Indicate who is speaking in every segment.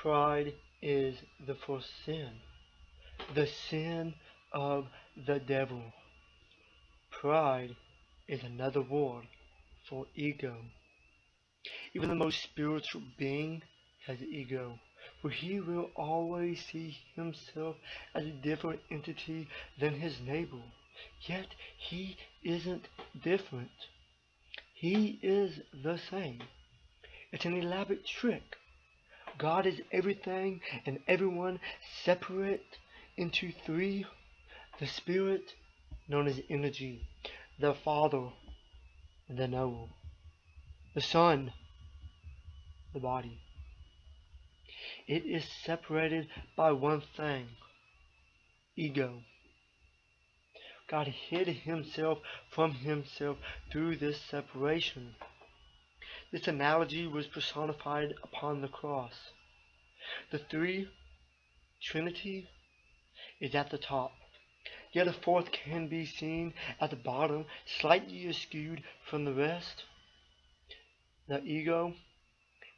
Speaker 1: Pride is the first sin, the sin of the devil. Pride is another word for ego. Even the most spiritual being has ego, for he will always see himself as a different entity than his neighbor. Yet he isn't different. He is the same. It's an elaborate trick. God is everything and everyone separate into three: the spirit, known as energy, the Father, the knower, the Son, the body. It is separated by one thing: ego. God hid himself from himself through this separation. This analogy was personified upon the cross. The three Trinity is at the top, yet a fourth can be seen at the bottom, slightly askewed from the rest. The ego,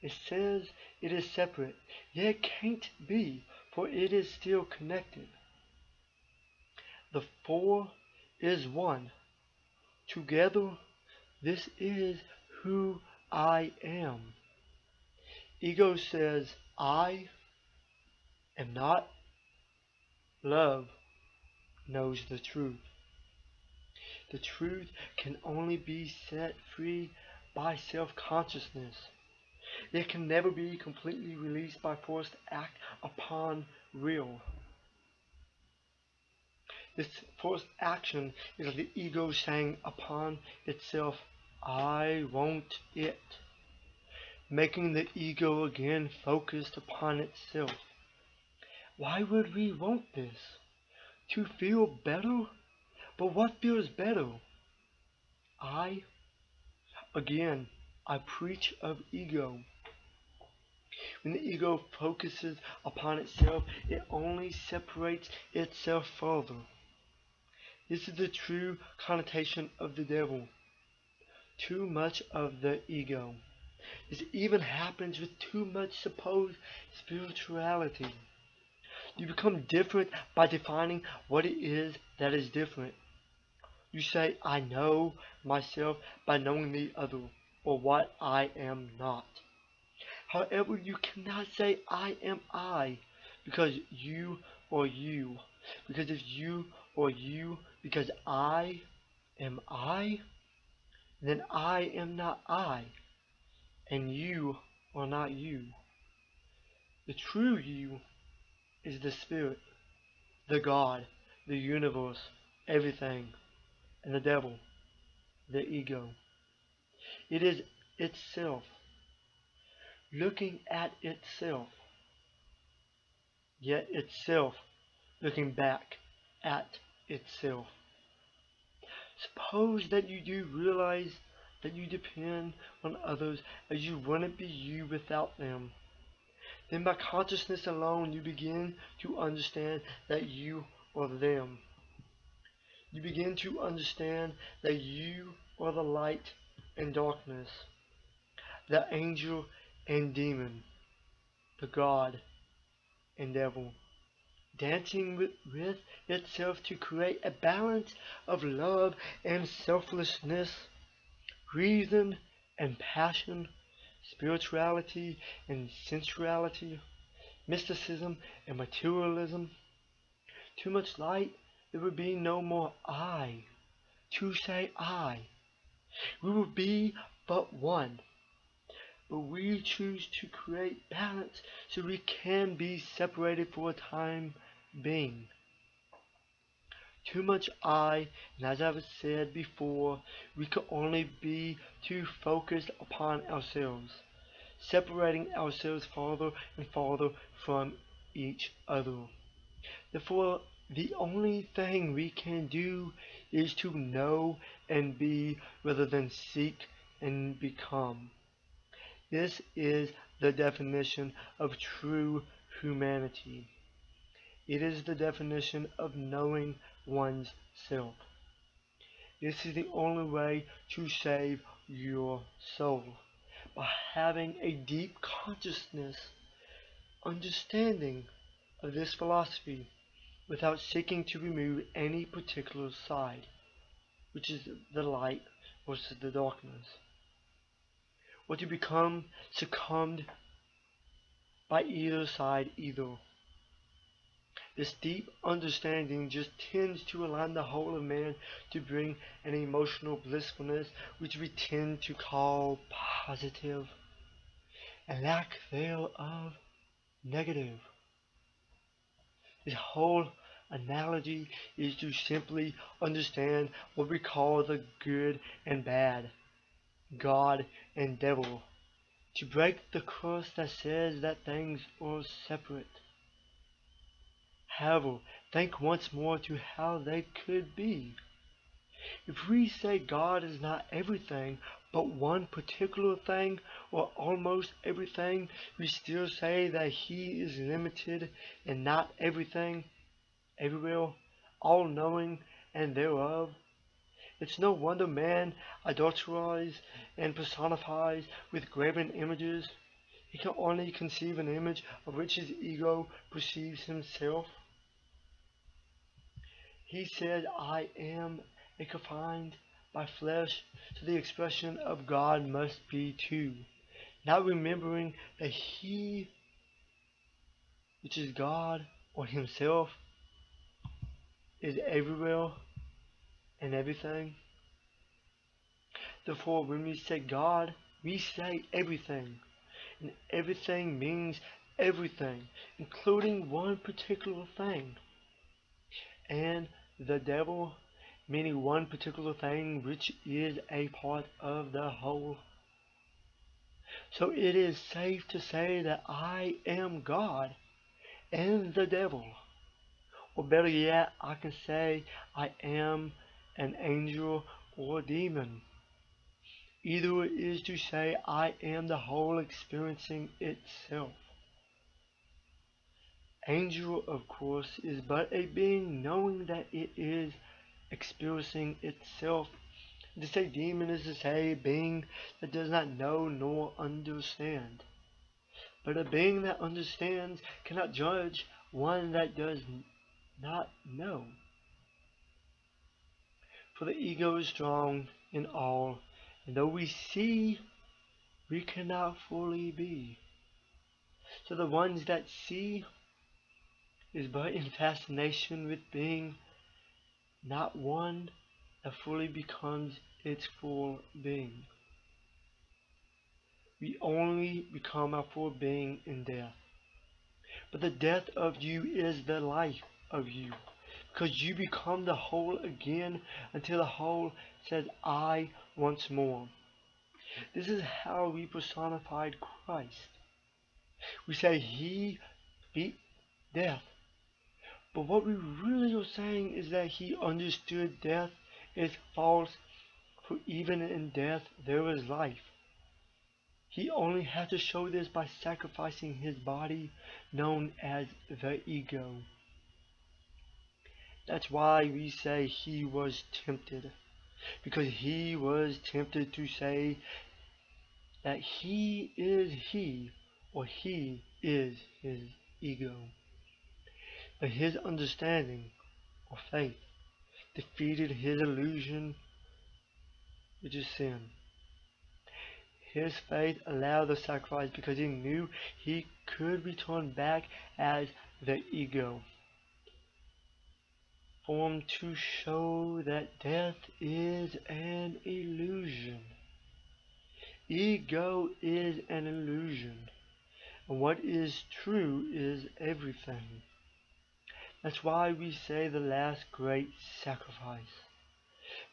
Speaker 1: it says it is separate, yet it can't be, for it is still connected. The four is one. Together, this is who I am. Ego says, I am not. Love knows the truth. The truth can only be set free by self-consciousness. It can never be completely released by forced act upon will. This forced action is like the ego saying upon itself, I want it, making the ego again focused upon itself. Why would we want this? To feel better? But what feels better? Again, I preach of ego. When the ego focuses upon itself, it only separates itself further. This is the true connotation of the devil. Too much of the ego. This even happens with too much supposed spirituality. You become different by defining what it is that is different. You say, I know myself by knowing the other, or what I am not. However, you cannot say, I am I, because you or you. Because if you or you, because I am I, then I am not I, and you are not you. The true you is the Spirit, the God, the universe, everything, and the devil, the ego. It is itself, looking at itself, yet itself looking back at itself. Suppose that you do realize that you depend on others as you wouldn't be you without them. Then by consciousness alone you begin to understand that you are them. You begin to understand that you are the light and darkness, the angel and demon, the God and devil, dancing with itself to create a balance of love and selflessness, reason and passion, spirituality and sensuality, mysticism and materialism. Too much light, there would be no more I to say I. We would be but one. But we choose to create balance so we can be separated for a time being. Too much I, and as I've said before, we could only be too focused upon ourselves, separating ourselves farther and farther from each other. Therefore, the only thing we can do is to know and be rather than seek and become. This is the definition of true humanity. It is the definition of knowing one's self. This is the only way to save your soul, by having a deep consciousness understanding of this philosophy without seeking to remove any particular side, which is the light versus the darkness, or to become succumbed by either side either. This deep understanding just tends to align the whole of man to bring an emotional blissfulness which we tend to call positive, and lack thereof negative. This whole analogy is to simply understand what we call the good and bad, God and devil, to break the curse that says that things are separate. However, think once more to how they could be. If we say God is not everything, but one particular thing, or almost everything, we still say that He is limited and not everything, everywhere, all-knowing, and thereof. It's no wonder man adulterizes and personifies with graven images. He can only conceive an image of which his ego perceives himself. He said, I am a confined by flesh, so the expression of God must be too, not remembering that He, which is God or Himself, is everywhere and everything. Therefore, when we say God, we say everything, and everything means everything, including one particular thing, and the devil meaning one particular thing which is a part of the whole. So it is safe to say that I am God and the devil. Or better yet, I can say I am an angel or demon. Either is to say I am the whole experiencing itself. Angel, of course, is but a being knowing that it is experiencing itself. To say demon is to say a being that does not know nor understand. But a being that understands cannot judge one that does not know. For the ego is strong in all, and though we see, we cannot fully be. So the ones that see is but in fascination with being, not one that fully becomes its full being. We only become our full being in death. But the death of you is the life of you, because you become the whole again until the whole says I once more. This is how we personified Christ. We say He beat death. But what we really are saying is that He understood death is false, for even in death there is life. He only had to show this by sacrificing His body, known as the ego. That's why we say He was tempted, because He was tempted to say that He is He, or He is His ego. But His understanding, or faith, defeated His illusion, which is sin. His faith allowed the sacrifice because He knew He could return back as the ego, formed to show that death is an illusion. Ego is an illusion, and what is true is everything. That's why we say the last great sacrifice,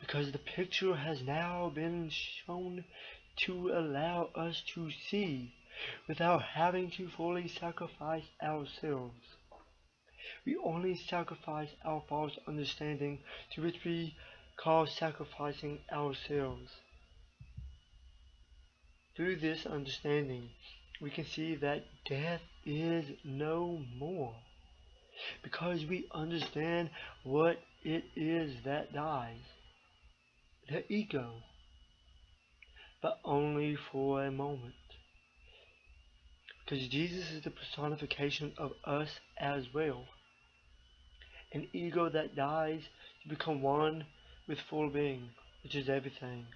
Speaker 1: because the picture has now been shown to allow us to see without having to fully sacrifice ourselves. We only sacrifice our false understanding, to which we call sacrificing ourselves. Through this understanding, we can see that death is no more, because we understand what it is that dies, the ego, but only for a moment. Because Jesus is the personification of us as well. An ego that dies to become one with full being, which is everything.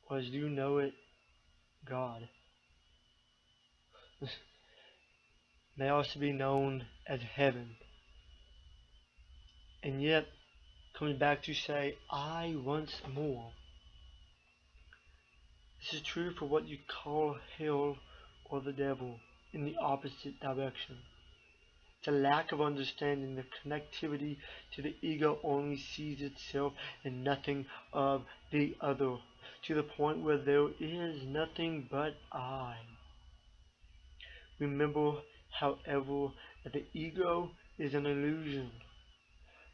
Speaker 1: Or as you know it, God. May also be known as heaven. And yet, coming back to say, I once more. This is true for what you call hell or the devil in the opposite direction. It's a lack of understanding. The connectivity to the ego only sees itself and nothing of the other, to the point where there is nothing but I. Remember, however, that the ego is an illusion.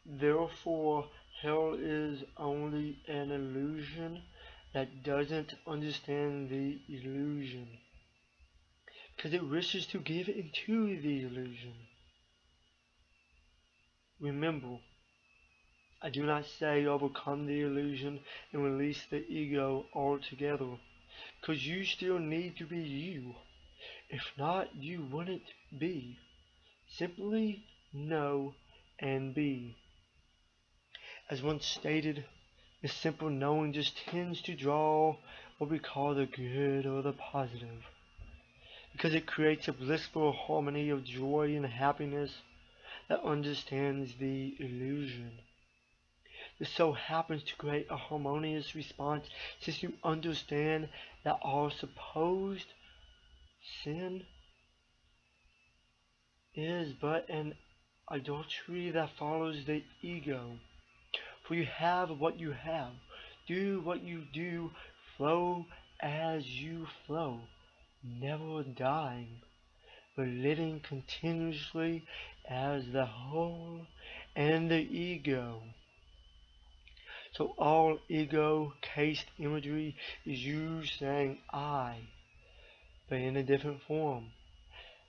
Speaker 1: Therefore, hell is only an illusion that doesn't understand the illusion, because it wishes to give into the illusion. Remember, I do not say overcome the illusion and release the ego altogether, because you still need to be you. If not, you wouldn't be. Simply know and be. As once stated, the simple knowing just tends to draw what we call the good or the positive, because it creates a blissful harmony of joy and happiness that understands the illusion. This so happens to create a harmonious response, since you understand that our supposed sin is but an adultery that follows the ego. For you have what you have, do what you do, flow as you flow, never dying, but living continuously as the whole and the ego. So all ego-cased imagery is you saying I, but in a different form.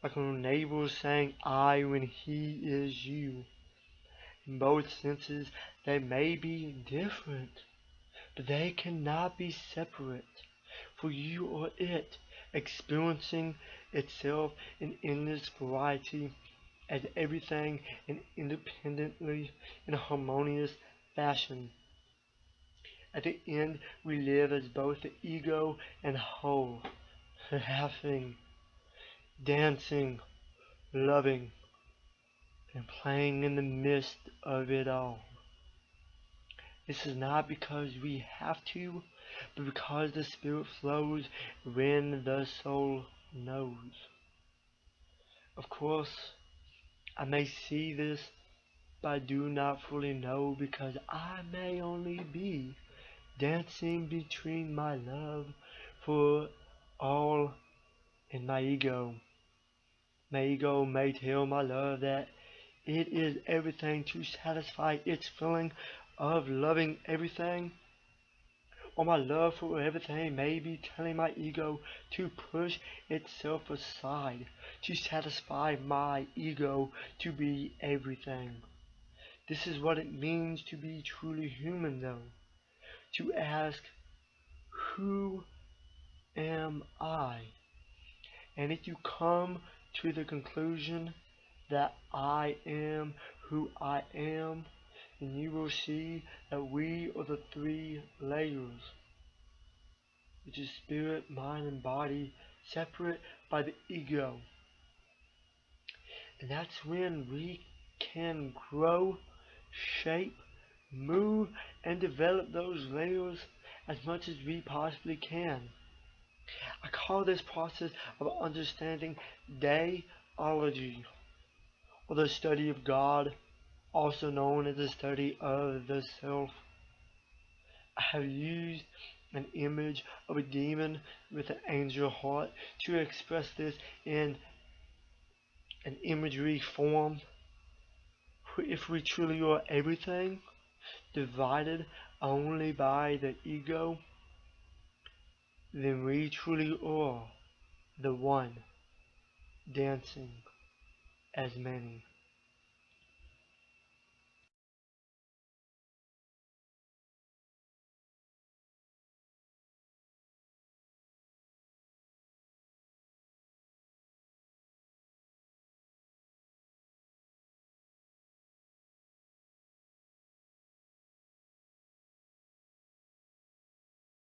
Speaker 1: Like a neighbor saying I when he is you. In both senses, they may be different, but they cannot be separate, for you are it, experiencing itself in endless variety as everything and independently in a harmonious fashion. At the end, we live as both the ego and whole, laughing, dancing, loving, and playing in the midst of it all. This is not because we have to, but because the Spirit flows when the soul knows. Of course, I may see this, but I do not fully know, because I may only be dancing between my love for all and my ego. My ego may tell my love that it is everything to satisfy its feeling of loving everything, or my love for everything may be telling my ego to push itself aside to satisfy my ego to be everything. This is what it means to be truly human, though. To ask, who am I? And if you come to the conclusion that I am who I am, then you will see that we are the three layers, which is spirit, mind, and body, separate by the ego. And that's when we can grow, shape, move, and develop those layers as much as we possibly can. I call this process of understanding Deiology, or the study of God, also known as the study of the self. I have used an image of a demon with an angel heart to express this in an imagery form. If we truly are everything, divided only by the ego, then we truly are the one, dancing as many.